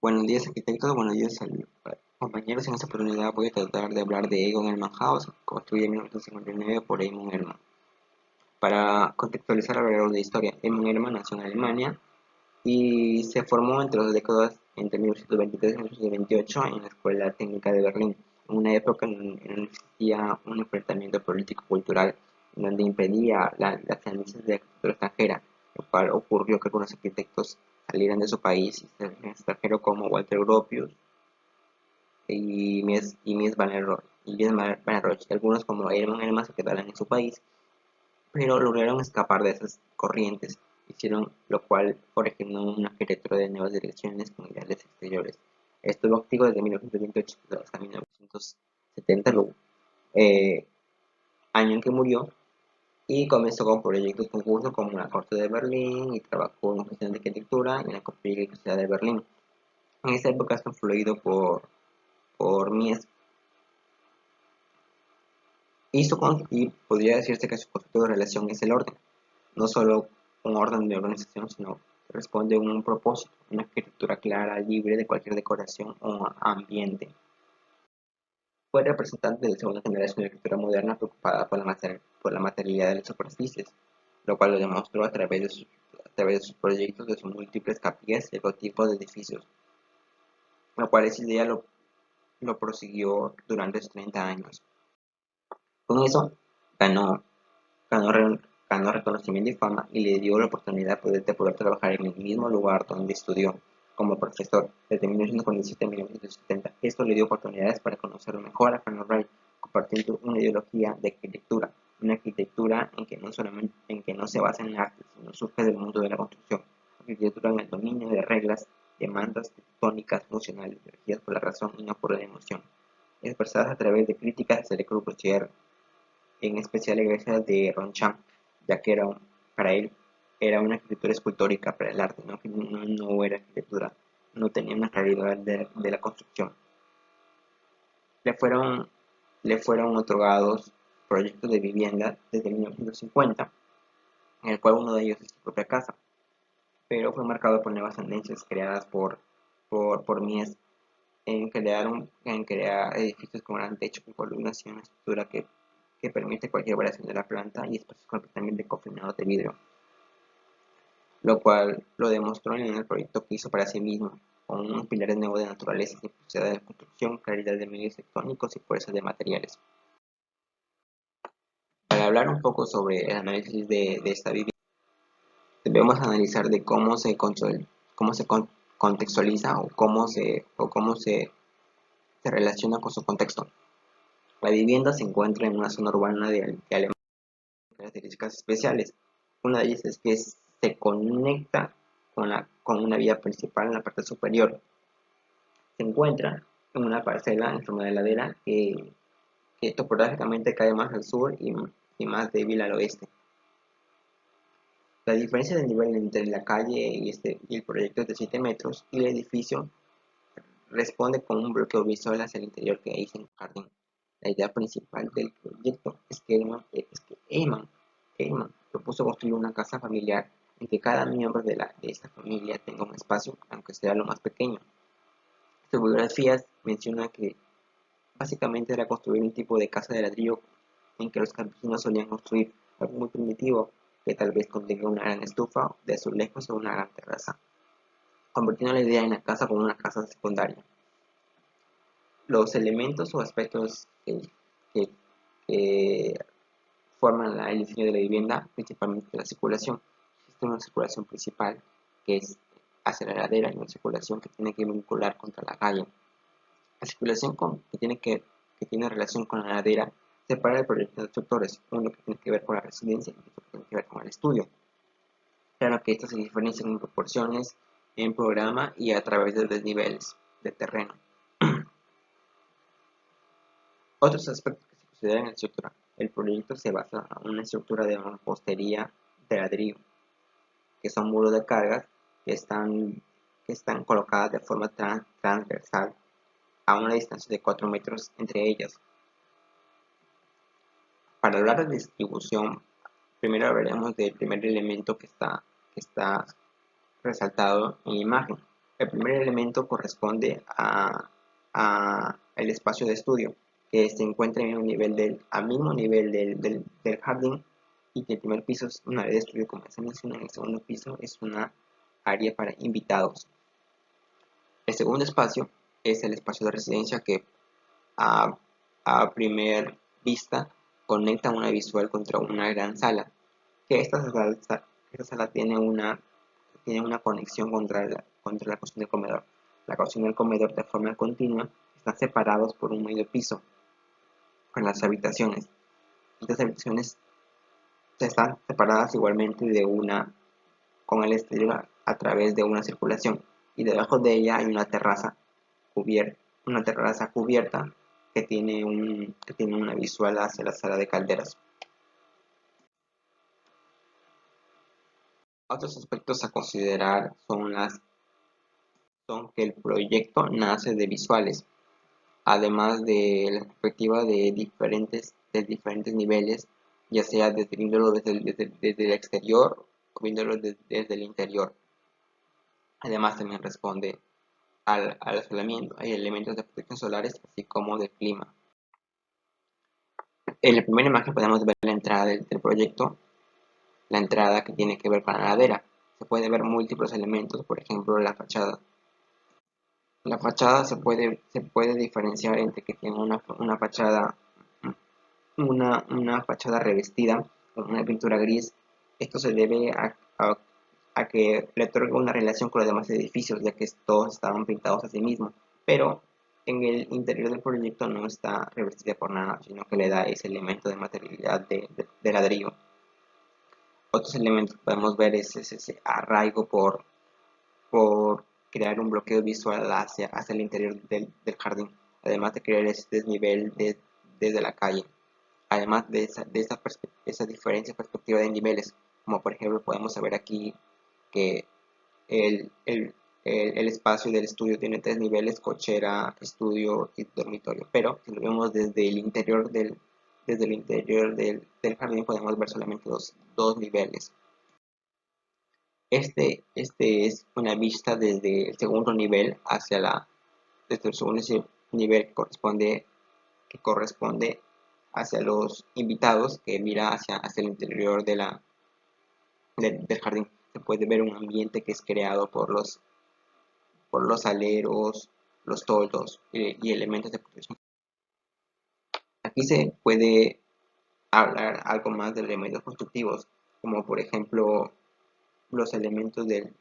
Buenos días, arquitectos. Buenos días, compañeros. En esta oportunidad voy a tratar de hablar de Egon Hermann House, construido en 1959 por Eamon Hermann. Para contextualizar alrededor de la historia, Eamon Hermann nació en Alemania y se formó entre las décadas entre 1923 y 1928 en la Escuela Técnica de Berlín, en una época en la que existía un enfrentamiento político-cultural en donde impedía las tendencias de arquitectura extranjera, lo cual ocurrió que algunos arquitectos salieran de su país y se extranjero como Walter Gropius y Mies Van der Rohe, y algunos como Hermann Hermann se quedaron en su país, pero lograron escapar de esas corrientes, hicieron lo cual originó una arquitectura de nuevas direcciones con ideales exteriores. Estuvo activo desde 1928 hasta 1970, año en que murió, y comenzó con proyectos concursos como la Corte de Berlín y trabajó en gestión de arquitectura en la Compagnia Ciudad de Berlín. En esa época está influido por Mies y podría decirse que su concepto de relación es el orden, no solo un orden de organización, sino que responde a un propósito, una arquitectura clara, libre de cualquier decoración o ambiente. Fue representante de la segunda generación de arquitectura moderna preocupada por la materialidad de las superficies, lo cual lo demostró a través de sus proyectos de sus múltiples capillas y ecotipos de edificios, lo cual esa idea lo prosiguió durante sus 30 años. Con eso, ganó, ganó, ganó reconocimiento y fama y le dio la oportunidad de poder trabajar en el mismo lugar donde estudió como profesor desde 1947 a 1970. Esto le dio oportunidades para conocer mejor a Fernand Wright, compartiendo una ideología de arquitectura, una arquitectura en que no se basa en arte, sino surge del mundo de la construcción, arquitectura en el dominio de reglas, demandas tectónicas funcionales dirigidas por la razón y no por la emoción, expresadas a través de críticas hacia Le Corbusier, en especial la iglesia de Ronchamp, ya que para él era una arquitectura escultórica para el arte, no era arquitectura, no tenía una claridad de la construcción. Le fueron, le fueron otorgados proyectos de vivienda desde 1950, en el cual uno de ellos es su propia casa, pero fue marcado por nuevas tendencias creadas por Mies en crear edificios con gran techo, con columnas y una estructura que permite cualquier variación de la planta y espacios completamente confinados de vidrio, lo cual lo demostró en el proyecto que hizo para sí mismo, con unos pilares nuevos de naturaleza, simplicidad de construcción, claridad de medios tectónicos y fuerza de materiales. Para hablar un poco sobre el análisis de esta vivienda, debemos analizar de cómo se contextualiza o cómo se relaciona con su contexto. La vivienda se encuentra en una zona urbana de Alemania con características especiales. Una de ellas es que se conecta con una vía principal en la parte superior. Se encuentra en una parcela en forma de ladera que topográficamente cae más al sur y más débil al oeste. La diferencia de nivel entre la calle y el proyecto es de 7 metros y el edificio responde con un bloqueo visual hacia el interior que hay en el jardín. La idea principal del proyecto es que Eman propuso construir una casa familiar en que cada miembro de esta familia tenga un espacio, aunque sea lo más pequeño. Sus biografías mencionan que básicamente era construir un tipo de casa de ladrillo en que los campesinos solían construir algo muy primitivo, que tal vez contenga una gran estufa de azulejos o una gran terraza, convirtiendo la idea en la casa como una casa secundaria. Los elementos o aspectos que- que forman el diseño de la vivienda, principalmente la circulación. Existe una circulación principal que es hacia la ladera y una circulación que tiene que vincular contra la calle. La circulación que tiene relación con la ladera separa el proyecto de sectores, uno que tiene que ver con la residencia y otro que tiene que ver con el estudio. Claro que estos se diferencian en proporciones, en programa y a través de desniveles de terreno. Otros aspectos que se consideran en la estructura. El proyecto se basa en una estructura de mampostería de ladrillo, que son muros de cargas que están colocadas de forma transversal a una distancia de 4 metros entre ellas. Para hablar de distribución, primero hablaremos del primer elemento que está resaltado en la imagen. El primer elemento corresponde a el espacio de estudio, que se encuentra en un nivel al mismo nivel del jardín, y que el primer piso es un área de estudio, como se menciona. En el segundo piso es una área para invitados. El segundo espacio es el espacio de residencia, que a, a primer vista conecta una visual contra una gran sala, que esta sala tiene una conexión contra la cocina del comedor. La cocina y el comedor, de forma continua, están separados por un medio piso con las habitaciones. Estas habitaciones están separadas igualmente con el exterior a través de una circulación, y debajo de ella hay una terraza cubierta que tiene una visual hacia la sala de calderas. Otros aspectos a considerar son que el proyecto nace de visuales, además de la perspectiva de diferentes niveles, ya sea viéndolo desde el exterior o viéndolo desde el interior. Además, también responde al aislamiento. Hay elementos de protección solares, así como de clima. En la primera imagen podemos ver la entrada del proyecto, la entrada que tiene que ver con la ladera. Se puede ver múltiples elementos, por ejemplo, la fachada. La fachada se puede diferenciar entre que tiene una fachada revestida con una pintura gris. Esto se debe a que le otorga una relación con los demás edificios, ya que todos estaban pintados a sí mismos, pero en el interior del proyecto no está revestida por nada, sino que le da ese elemento de materialidad de ladrillo. Otros elementos que podemos ver es ese arraigo por crear un bloqueo visual hacia el interior del jardín, además de crear ese desnivel desde la calle. Además de esa diferencia de perspectiva de niveles, como por ejemplo podemos saber aquí que el espacio del estudio tiene 3 niveles: cochera, estudio y dormitorio, pero si lo vemos desde el interior del jardín, podemos ver solamente dos niveles. Este es una vista desde el segundo nivel desde el segundo nivel que corresponde hacia los invitados, que mira hacia el interior del jardín. Se puede ver un ambiente que es creado por los aleros, los toldos y elementos de protección. Aquí se puede hablar algo más de elementos constructivos, como por ejemplo los elementos de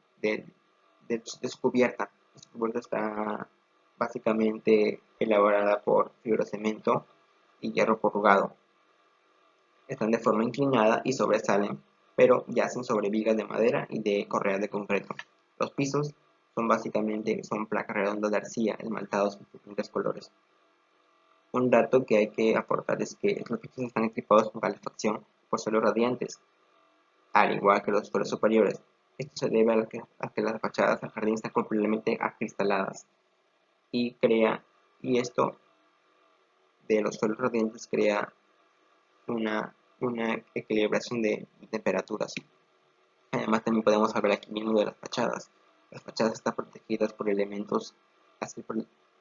su cubierta. Esta cubierta está básicamente elaborada por fibrocemento y hierro corrugado. Están de forma inclinada y sobresalen, pero yacen sobre vigas de madera y de correas de concreto. Los pisos son placas redondas de arcilla esmaltados en diferentes colores. Un dato que hay que aportar es que los pisos están equipados con calefacción por suelos radiantes, al igual que los suelos superiores. Esto se debe a que las fachadas del jardín están completamente acristaladas, y esto de los suelos radiantes crea una equilibración de temperaturas. Además, también podemos hablar aquí mismo de las fachadas. Las fachadas están protegidas por elementos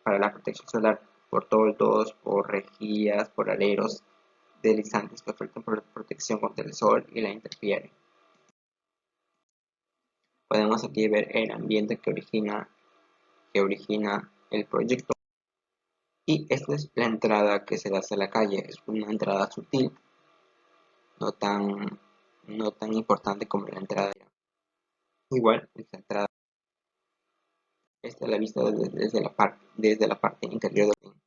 para la protección solar, por toldos, por rejillas, por aleros deslizantes que ofrecen protección contra el sol y la intemperie. Podemos aquí ver el ambiente que origina el proyecto. Y esta es la entrada que se da hacia la calle. Es una entrada sutil, no tan importante como la entrada. Igual, esta entrada, esta es la vista desde la parte interior del jardín.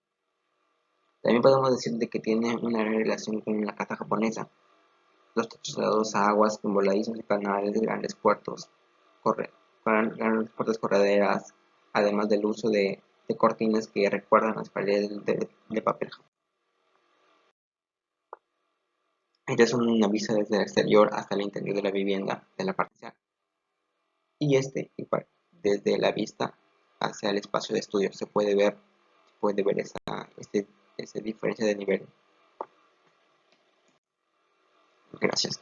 También podemos decir de que tiene una relación con la casa japonesa. Los techos dados a aguas con voladizos y canales, grandes puertos correderas, además del uso de cortinas que recuerdan las paredes de papel. Esta es una vista desde el exterior hasta el interior de la vivienda de la parte social. Y igual, desde la vista hacia el espacio de estudio se puede ver esa diferencia de nivel. Gracias.